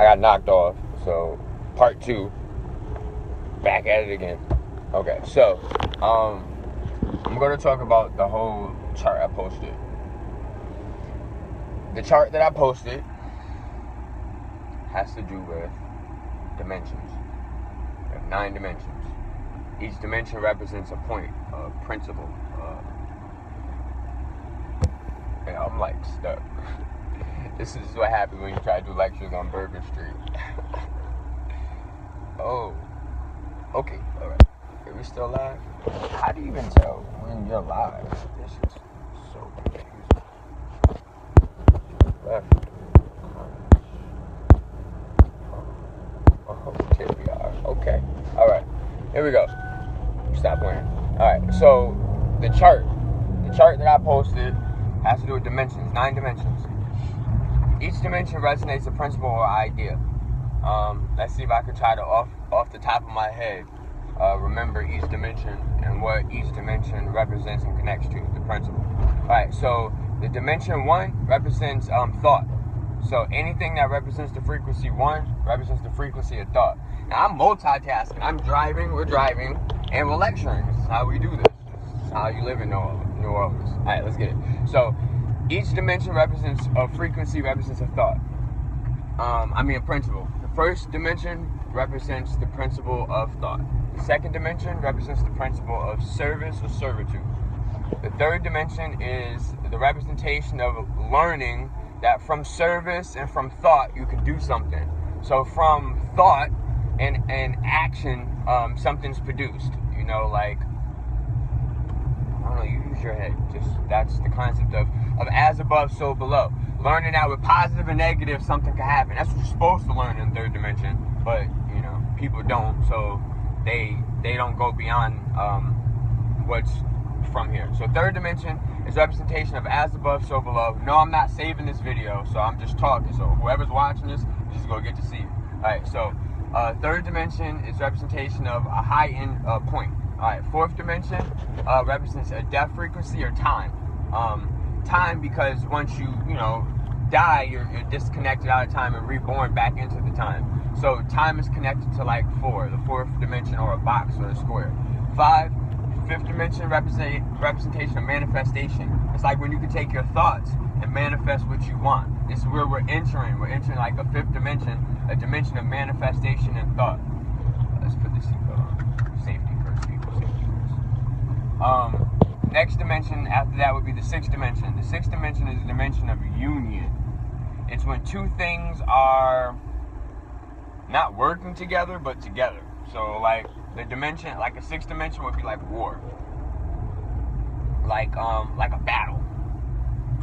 I got knocked off. So, part 2. Back at it again. Okay, so, I'm going to talk about the whole chart I posted. The chart that I posted has to do with dimensions. We have 9 dimensions. Each dimension represents a point, a principle. Yeah, I'm like stuck. This is what happens when you try to do lectures on Burger Street. Oh, okay, all right. Are we still live? How do you even tell when you're live? This is so confusing. Left. Oh, here we are. Okay, all right. Here we go. Stop playing. All right. So the chart that I posted has to do with dimensions. 9 dimensions. Each dimension resonates a principle or idea. Let's see if I can try to off the top of my head remember each dimension and what each dimension represents and connects to the principle. All right. So the dimension 1 represents thought. So anything that represents the frequency 1 represents the frequency of thought. Now I'm multitasking. I'm driving. We're driving. And we're lecturing. This is how we do this. This is how you live in New Orleans. All right, let's get it. So, each dimension represents a frequency, represents a thought. A principle. The first dimension represents the principle of thought. The second dimension represents the principle of service or servitude. The third dimension is the representation of learning that from service and from thought you can do something. So, from thought and action, something's produced. You know, like, I don't know, you use your head. Just, that's the concept of as above, so below. Learning that with positive and negative, something can happen. That's what you're supposed to learn in the third dimension. But, you know, people don't, so they don't go beyond what's from here. So third dimension is representation of as above, so below. No, I'm not saving this video, so I'm just talking. So whoever's watching this, you're just going to get to see it. All right, so third dimension is representation of a high-end point. All right, fourth dimension represents a death frequency or time. Time because once you die, you're disconnected out of time and reborn back into the time. So time is connected to like 4, the fourth dimension, or a box or a square. 5, fifth dimension representation of manifestation. It's like when you can take your thoughts and manifest what you want. This is where we're entering. We're entering like a fifth dimension, a dimension of manifestation and thought. Let's put the seatbelt on. Safety first, people. Safety first. Next dimension after that would be the sixth dimension. The sixth dimension is a dimension of union. It's when two things are not working together, but together. So like the dimension, like a sixth dimension would be like war. Like a battle.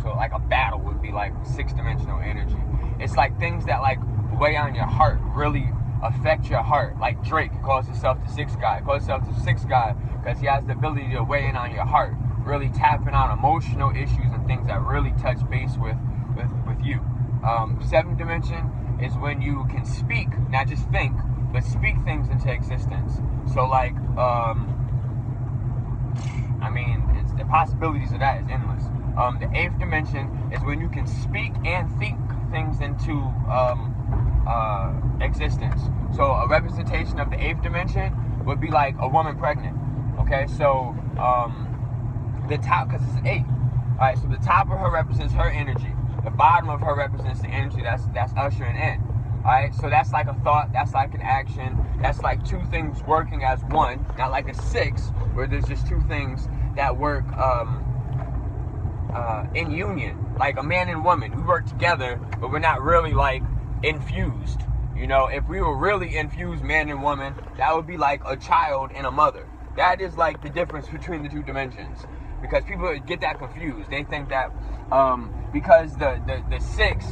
So like a battle would be like sixth dimensional energy. It's like things that like weigh on your heart, really affect your heart. Like Drake calls himself the sixth guy. Calls himself the sixth guy because he has the ability to weigh in on your heart, really tapping on emotional issues and things that really touch base with you. Seventh dimension is when you can speak, not just think, but speak things into existence. So like, it's the possibilities of that is endless. The eighth dimension is when you can speak and think things into existence. So a representation of the eighth dimension would be like a woman pregnant. Okay, so the top, because it's an 8. All right, so the top of her represents her energy. The bottom of her represents the energy that's ushering in. All right, so that's like a thought, that's like an action, that's like two things working as one, not like a 6 where there's just two things that work in union. Like a man and woman, we work together, but we're not really like infused. You know, if we were really infused man and woman, that would be like a child and a mother. That is like the difference between the two dimensions. Because people get that confused. They think that because the 6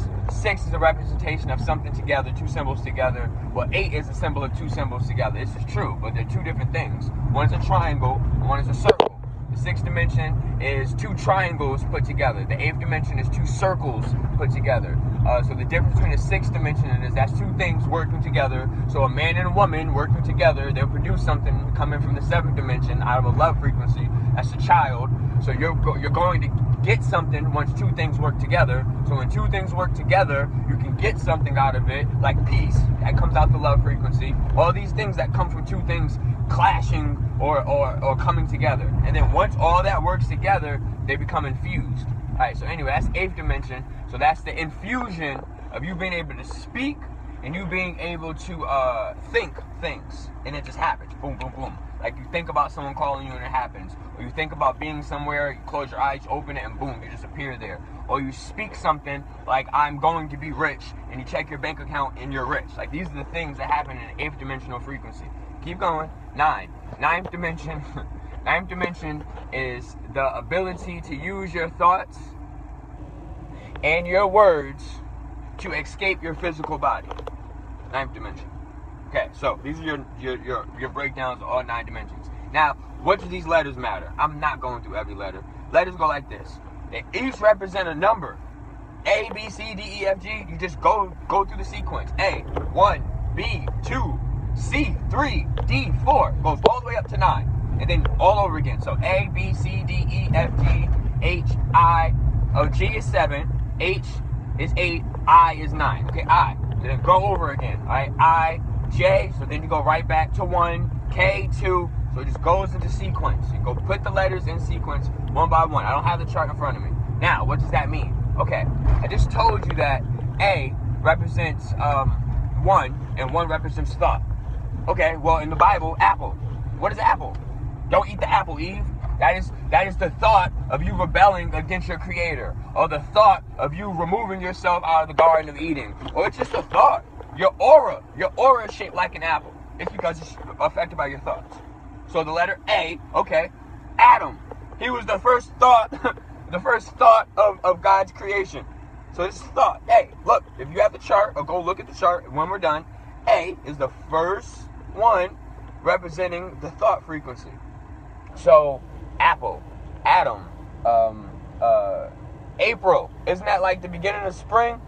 is a representation of something together, two symbols together. Well, 8 is a symbol of two symbols together. This is true, but they're two different things. One is a triangle, and one is a circle. The 6th dimension is 2 triangles put together. The 8th dimension is 2 circles put together. So the difference between the 6th dimension is that's two things working together. So a man and a woman working together, they'll produce something coming from the 7th dimension out of a love frequency. That's a child. So you're going to get something once two things work together. So when two things work together, you can get something out of it, like peace. That comes out the love frequency. All these things that come from two things clashing or coming together. And then once all that works together, they become infused. All right, so anyway, that's 8th dimension. So that's the infusion of you being able to speak and you being able to think things. And it just happens. Boom, boom, boom. Like you think about someone calling you and it happens. Or you think about being somewhere, you close your eyes, open it, and boom, you just appear there. Or you speak something like, I'm going to be rich, and you check your bank account and you're rich. Like these are the things that happen in 8th dimensional frequency. Keep going. 9. 9th dimension. 9th dimension is the ability to use your thoughts and your words to escape your physical body. 9th dimension. Okay, so these are your breakdowns of all 9 dimensions. Now, what do these letters matter? I'm not going through every letter. Letters go like this. They each represent a number. A, B, C, D, E, F, G. You just go through the sequence. A, 1, B, 2, C, 3, D, 4. Goes all the way up to 9. And then all over again. So A, B, C, D, E, F, G, H, I. Oh, G is 7. H is 8. I is 9. Okay, I. Then go over again. All right, I, J. So then you go right back to 1. K, 2. So it just goes into sequence. You go put the letters in sequence one by one. I don't have the chart in front of me. Now, what does that mean? Okay, I just told you that A represents 1 and 1 represents thought. Okay, well in the Bible, apple. What is apple? Don't eat the apple, Eve. That is the thought of you rebelling against your creator, or the thought of you removing yourself out of the Garden of Eden. Or it's just a thought. Your aura is shaped like an apple. It's because it's affected by your thoughts. So the letter A, okay, Adam. He was the first thought, the first thought of God's creation. So this is thought. Hey, look, if you have the chart, or go look at the chart when we're done, A is the first one representing the thought frequency. So apple, Adam, April. Isn't that like the beginning of spring?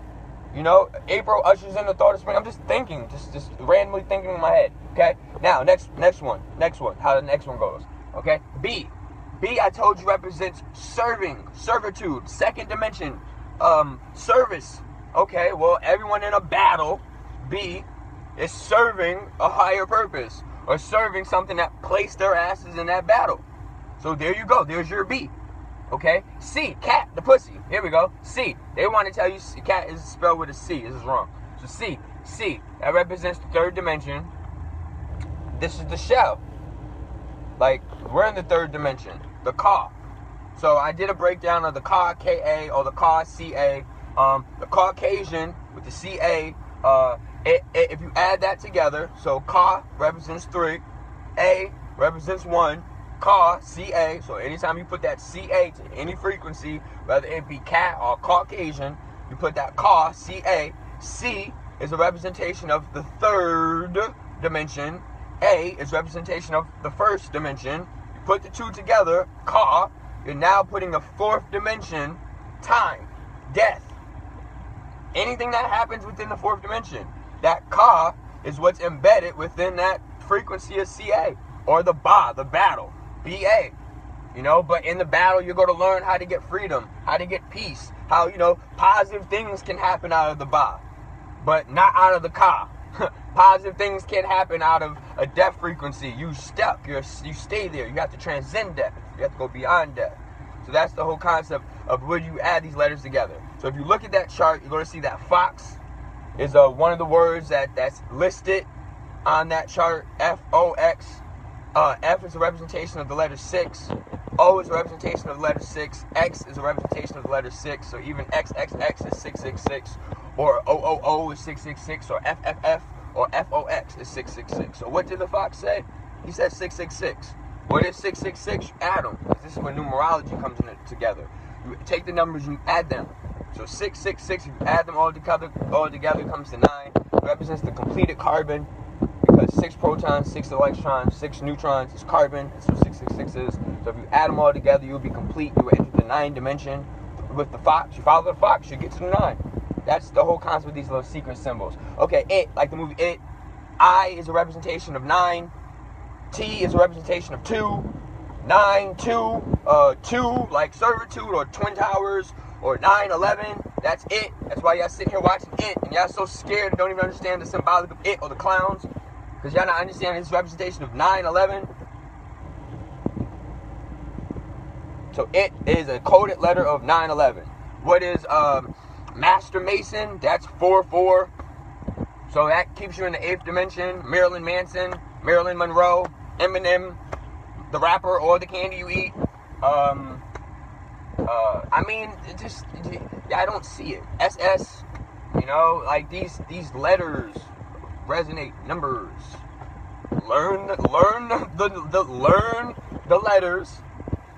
You know, April ushers in the thought of spring. I'm just thinking, just randomly thinking in my head. Okay. Now, next one. How the next one goes. Okay. B, I told you represents serving, servitude, 2nd dimension, service. Okay. Well, everyone in a battle, B, is serving a higher purpose or serving something that placed their asses in that battle. So there you go. There's your B. Okay. C, cat, the pussy. Here we go. C. They want to tell you cat is spelled with a C. This is wrong. So C. That represents the 3rd dimension. This is the shell. Like, we're in the 3rd dimension. The Ka. So I did a breakdown of the Ka, K-A, or the Ka, C-A. The Caucasian with the C-A. If you add that together, so Ka represents 3. A represents 1. Ka, C-A, so anytime you put that C-A to any frequency, whether it be cat or Caucasian, you put that Ka, C-A. C is a representation of the 3rd dimension. A is representation of the 1st dimension. You put the two together, Ka, you're now putting the 4th dimension, time, death. Anything that happens within the 4th dimension, that Ka is what's embedded within that frequency of CA, or the Ba, the battle. BA, you know, but in the battle, you're going to learn how to get freedom, how to get peace, how, you know, positive things can happen out of the Ba, but not out of the Ka. Positive things can happen out of a death frequency. You stuck, you stay there. You have to transcend death. You have to go beyond death. So that's the whole concept of where you add these letters together. So if you look at that chart, you're going to see that fox is one of the words that's listed on that chart, F-O-X. F is a representation of the letter 6. O is a representation of the letter 6. X is a representation of the letter 6. So even XXX is 666. Or OOO is 666. Or FFF or FOX is 666. So what did the fox say? He said 666. What is 666? Add them. This is where numerology comes together. You take the numbers and you add them. So 666, if you add them all together comes to 9. It represents the completed carbon. Because 6 protons, 6 electrons, 6 neutrons is carbon. That's what 666 is. So if you add them all together, you'll be complete. You will enter the 9 dimension with the fox. You follow the fox, you get to the 9. That's the whole concept of these little secret symbols. Okay, it, like the movie It. I is a representation of 9. T is a representation of 2. 9, 2, 2, like Servitude or Twin Towers or 9/11. That's it. That's why y'all sitting here watching it, and y'all so scared and don't even understand the symbolic of it or the clowns, because y'all not understanding this representation of 9/11. So it is a coded letter of 9/11. What is Master Mason? That's 4/4. So that keeps you in the 8th dimension. Marilyn Manson, Marilyn Monroe, Eminem, the rapper or the candy you eat. I mean, I don't see it. SS, you know, like these letters resonate. Numbers. Learn the letters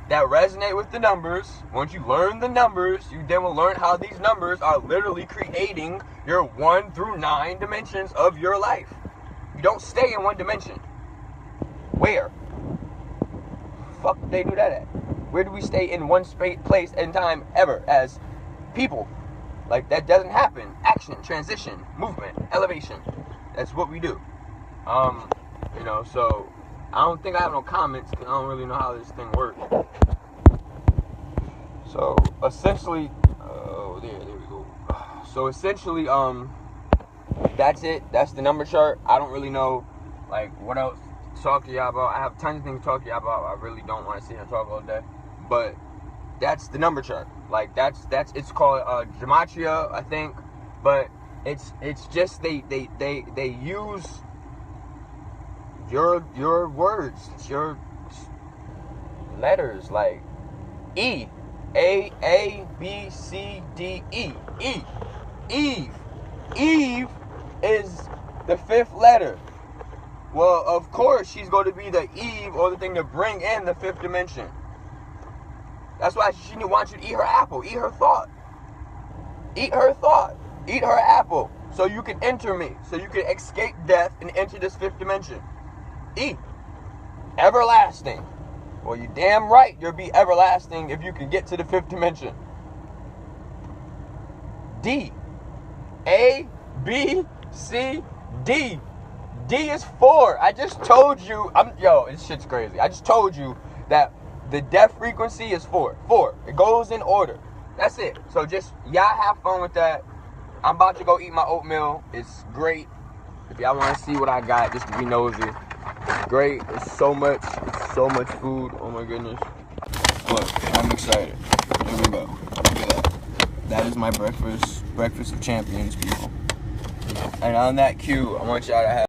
that resonate with the numbers. Once you learn the numbers, you then will learn how these numbers are literally creating your 1 through 9 dimensions of your life. You don't stay in one dimension. Where? Fuck did they do that at? Where do we stay in one place and time ever as people? Like, that doesn't happen. Action, transition, movement, elevation. That's what we do. You know, so I don't think I have no comments because I don't really know how this thing works. So essentially, there we go. So essentially, that's it. That's the number chart. I don't really know, like, what else to talk to y'all about. I have tons of things to talk to y'all about. I really don't want to sit here and talk all day. But that's the number chart. Like, it's called gematria, I think. But it's just they use your words, it's your letters, like E, A, B, C, D, E, Eve is the 5th letter. Well, of course she's going to be the Eve, or the thing to bring in the 5th dimension. That's why she wants you to eat her apple, eat her thought, eat her apple, so you can enter me, so you can escape death and enter this 5th dimension. E, everlasting. Well, you damn right you'll be everlasting if you can get to the 5th dimension. D, A, B, C, D. D is 4. I just told you, this shit's crazy. I just told you that the death frequency is 4. 4. It goes in order. That's it. So just, y'all have fun with that. I'm about to go eat my oatmeal. It's great. If y'all want to see what I got, just to be nosy. It's great. It's so much food. Oh my goodness. Look, I'm excited. Here we go. Look at that. That is my breakfast. Breakfast of champions, people. And on that cue, I want y'all to have